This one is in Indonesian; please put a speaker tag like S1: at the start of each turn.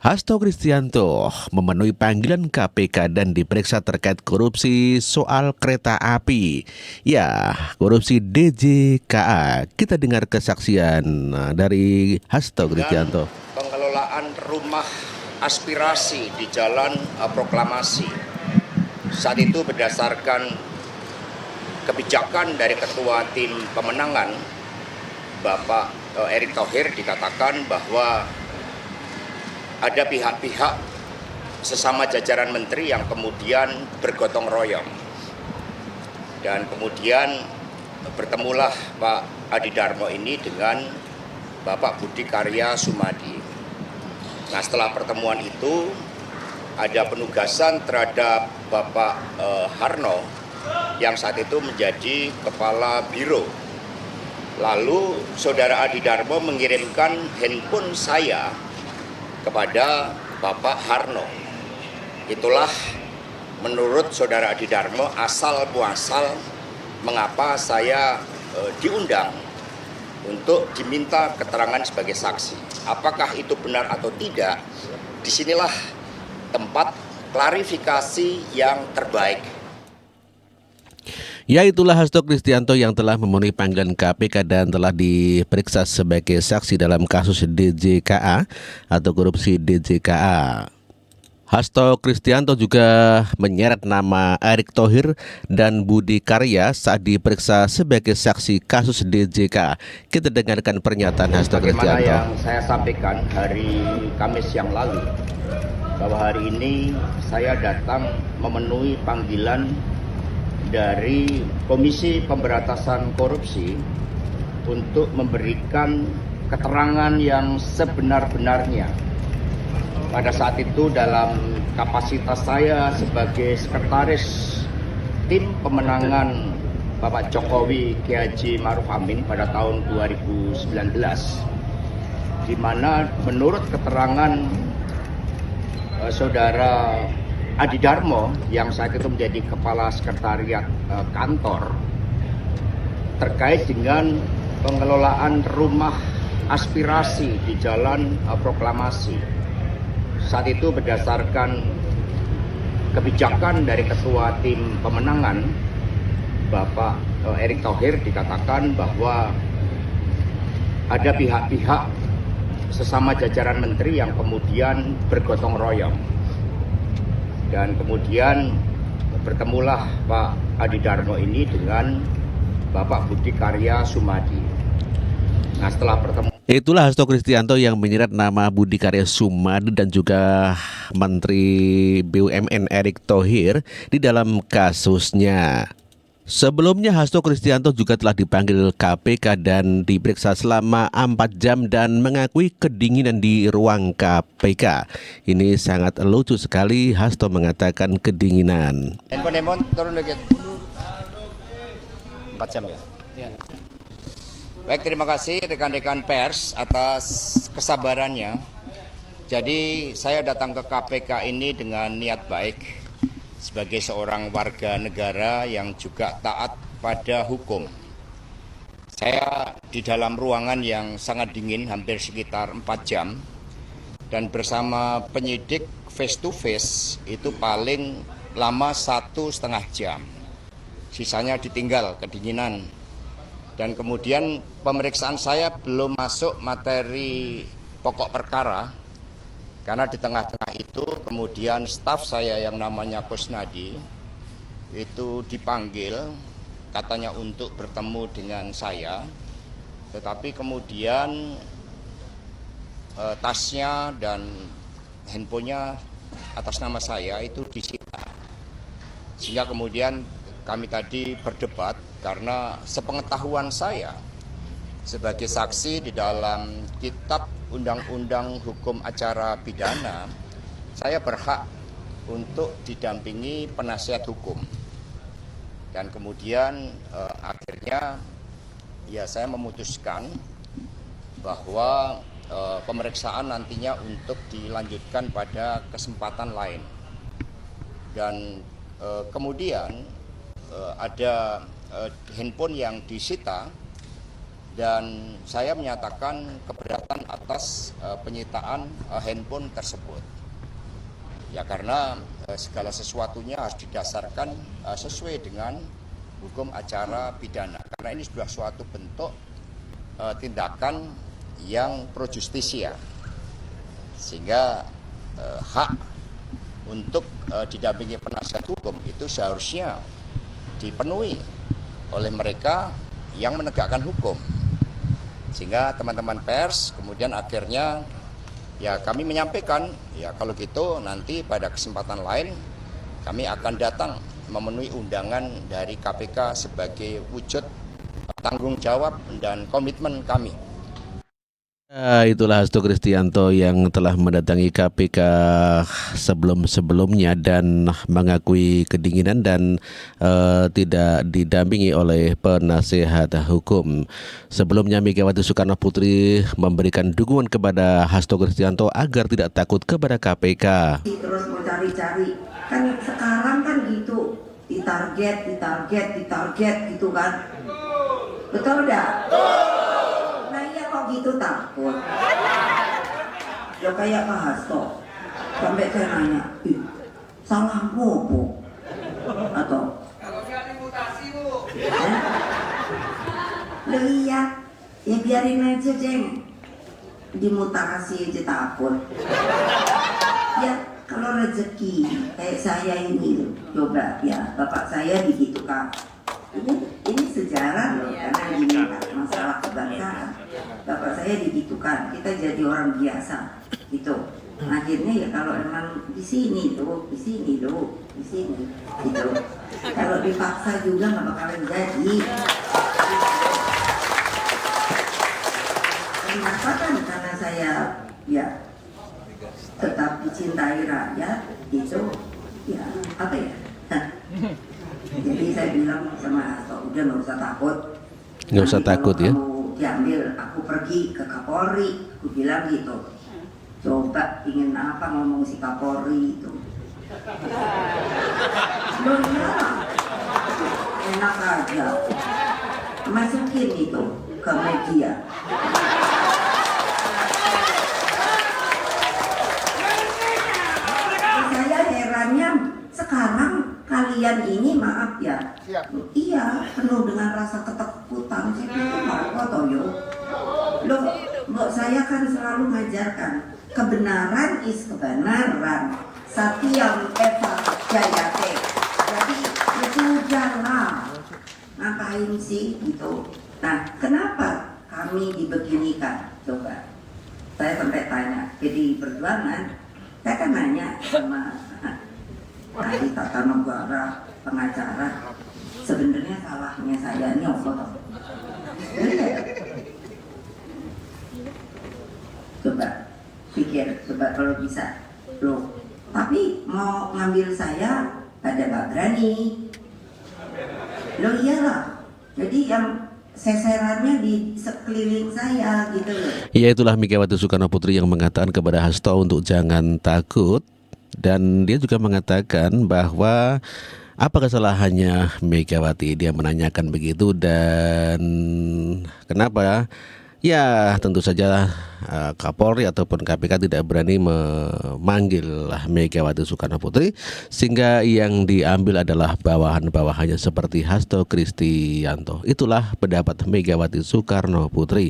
S1: Hasto Kristianto memenuhi panggilan KPK dan diperiksa terkait korupsi soal kereta api. Ya, korupsi DJKA. Kita dengar kesaksian dari Hasto
S2: Dengan
S1: Kristianto.
S2: pengelolaan rumah aspirasi di Jalan Proklamasi. Saat itu berdasarkan kebijakan dari Ketua Tim Pemenangan, Bapak Erick Thohir, dikatakan bahwa ada pihak-pihak sesama jajaran menteri yang kemudian bergotong royong. Dan kemudian bertemulah Pak Adi Darmo ini dengan Bapak Budi Karya Sumadi. Nah, setelah pertemuan itu ada penugasan terhadap Bapak Harno yang saat itu menjadi Kepala Biro. Lalu Saudara Adi Darmo mengirimkan handphone saya kepada Bapak Harno. Itulah menurut Saudara Adi Darmo asal muasal mengapa saya diundang untuk diminta keterangan sebagai saksi. Apakah itu benar atau tidak? Disinilah tempat klarifikasi yang terbaik.
S1: Ya, itulah Hasto Kristianto yang telah memenuhi panggilan KPK dan telah diperiksa sebagai saksi dalam kasus DJKA atau korupsi DJKA. Hasto Kristianto juga menyeret nama Erick Thohir dan Budi Karya saat diperiksa sebagai saksi kasus DJKA. Kita dengarkan pernyataan Hasto
S2: Bagaimana
S1: Kristianto.
S2: yang saya sampaikan hari Kamis yang lalu, bahwa hari ini saya datang memenuhi panggilan dari Komisi Pemberantasan Korupsi untuk memberikan keterangan yang sebenar-benarnya. Pada saat itu dalam kapasitas saya sebagai sekretaris tim pemenangan Bapak Jokowi Kiai Haji Ma'ruf Amin pada tahun 2019, di mana menurut keterangan Saudara Adi Darmo yang saat itu menjadi Kepala Sekretariat Kantor terkait dengan pengelolaan rumah aspirasi di Jalan Proklamasi. Saat itu berdasarkan kebijakan dari Ketua Tim Pemenangan, Bapak Erick Thohir, dikatakan bahwa ada pihak-pihak sesama jajaran menteri yang kemudian bergotong royong. Dan kemudian bertemulah Pak Adi Darmo ini dengan Bapak Budi Karya Sumadi. Nah, setelah pertemuan
S1: Itulah Hasto Kristianto yang menyeret nama Budi Karya Sumadi dan juga Menteri BUMN Erick Thohir di dalam kasusnya. Sebelumnya Hasto Kristianto juga telah dipanggil KPK dan diperiksa selama 4 jam dan mengakui kedinginan di ruang KPK. Ini sangat lucu sekali, Hasto mengatakan kedinginan.
S2: handphone turun dikit. 4 jam ya? Baik, terima kasih rekan-rekan pers atas kesabarannya. Jadi saya datang ke KPK ini dengan niat baik sebagai seorang warga negara yang juga taat pada hukum. Saya di dalam ruangan yang sangat dingin hampir sekitar 4 jam dan bersama penyidik face to face itu paling lama 1,5 jam. Sisanya ditinggal kedinginan. Dan kemudian pemeriksaan saya belum masuk materi pokok perkara, karena di tengah-tengah itu kemudian staf saya yang namanya Kusnadi itu dipanggil katanya untuk bertemu dengan saya, tetapi kemudian tasnya dan handphonenya atas nama saya itu disita. Sehingga kemudian kami tadi berdebat karena sepengetahuan saya sebagai saksi di dalam kitab Undang-Undang Hukum Acara Pidana, saya berhak untuk didampingi penasihat hukum. Dan kemudian akhirnya ya saya memutuskan bahwa pemeriksaan nantinya untuk dilanjutkan pada kesempatan lain. Dan kemudian ada handphone yang disita dan saya menyatakan keberatan atas penyitaan handphone tersebut. Ya karena segala sesuatunya harus didasarkan sesuai dengan hukum acara pidana. Karena ini sudah suatu bentuk tindakan yang pro justisia. Sehingga hak untuk didampingi penasihat hukum itu seharusnya dipenuhi oleh mereka yang menegakkan hukum. Sehingga teman-teman pers kemudian akhirnya ya kami menyampaikan ya kalau gitu nanti pada kesempatan lain kami akan datang memenuhi undangan dari KPK sebagai wujud tanggung jawab dan komitmen kami.
S1: Itulah Hasto Kristianto yang telah mendatangi KPK sebelum-sebelumnya dan mengakui kedinginan dan tidak didampingi oleh penasehat hukum. Sebelumnya Megawati Soekarno Putri memberikan dukungan kepada Hasto Kristianto agar tidak takut kepada KPK.
S3: Terus mau cari-cari, kan sekarang kan gitu, ditarget gitu kan, betul dah? Nah iya kok gitu takut. Ya kayak Pak Hasto, sampai saya nanya, salah bobo atau? Loh iya, ya biarin aja Jeng, dimutasi aja takut. Ya kalau rezeki kayak saya ini, coba ya bapak saya digitukan. Ini sejarah loh, karena gini masalah kebangsaan. Bapak saya digitukan, kita jadi orang biasa gitu. Akhirnya ya kalau emang di sini tuh, gitu. Kalau dipaksa juga nggak bakalan jadi. Kenapa kan? Karena saya ya tetap dicintai rakyat itu ya apa ya. Jadi saya bilang sama Hasto, udah nggak usah takut.
S1: Nggak usah takut ya.
S3: Kamu diambil, aku pergi ke Kapolri, aku bilang gitu. Coba ingin apa ngomong si Kapolri itu. Loh ya, enak aja. Masukin itu ke media. Saya herannya sekarang kalian ini maaf ya, iya penuh dengan rasa ketakutan. Saya pikir apa toh yo? Loh, mbok saya kan selalu mengajarkan kebenaran is kebenaran, Satyam Eva Jayate. Jadi itu jangan ngapain sih gitu. Nah, kenapa kami dibeginikan? Coba saya sampai tanya, jadi Perjuangan, saya kan nanya sama ahli tata negara, pengacara, sebenarnya salahnya saya ini apa toh? Coba pikir, coba kalau bisa loh. Tapi mau ngambil saya ada nggak berani. Loh iyalah. Jadi yang seserannya di sekeliling saya gitu loh.
S1: Ya, itulah Megawati Soekarno Putri yang mengatakan kepada Hasto untuk jangan takut. Dan dia juga mengatakan bahwa apa kesalahannya Megawati, dia menanyakan begitu. Dan kenapa? Ya tentu saja Kapolri ataupun KPK tidak berani memanggil Megawati Soekarno Putri, sehingga yang diambil adalah bawahan-bawahannya seperti Hasto Kristianto. Itulah pendapat Megawati Soekarno Putri.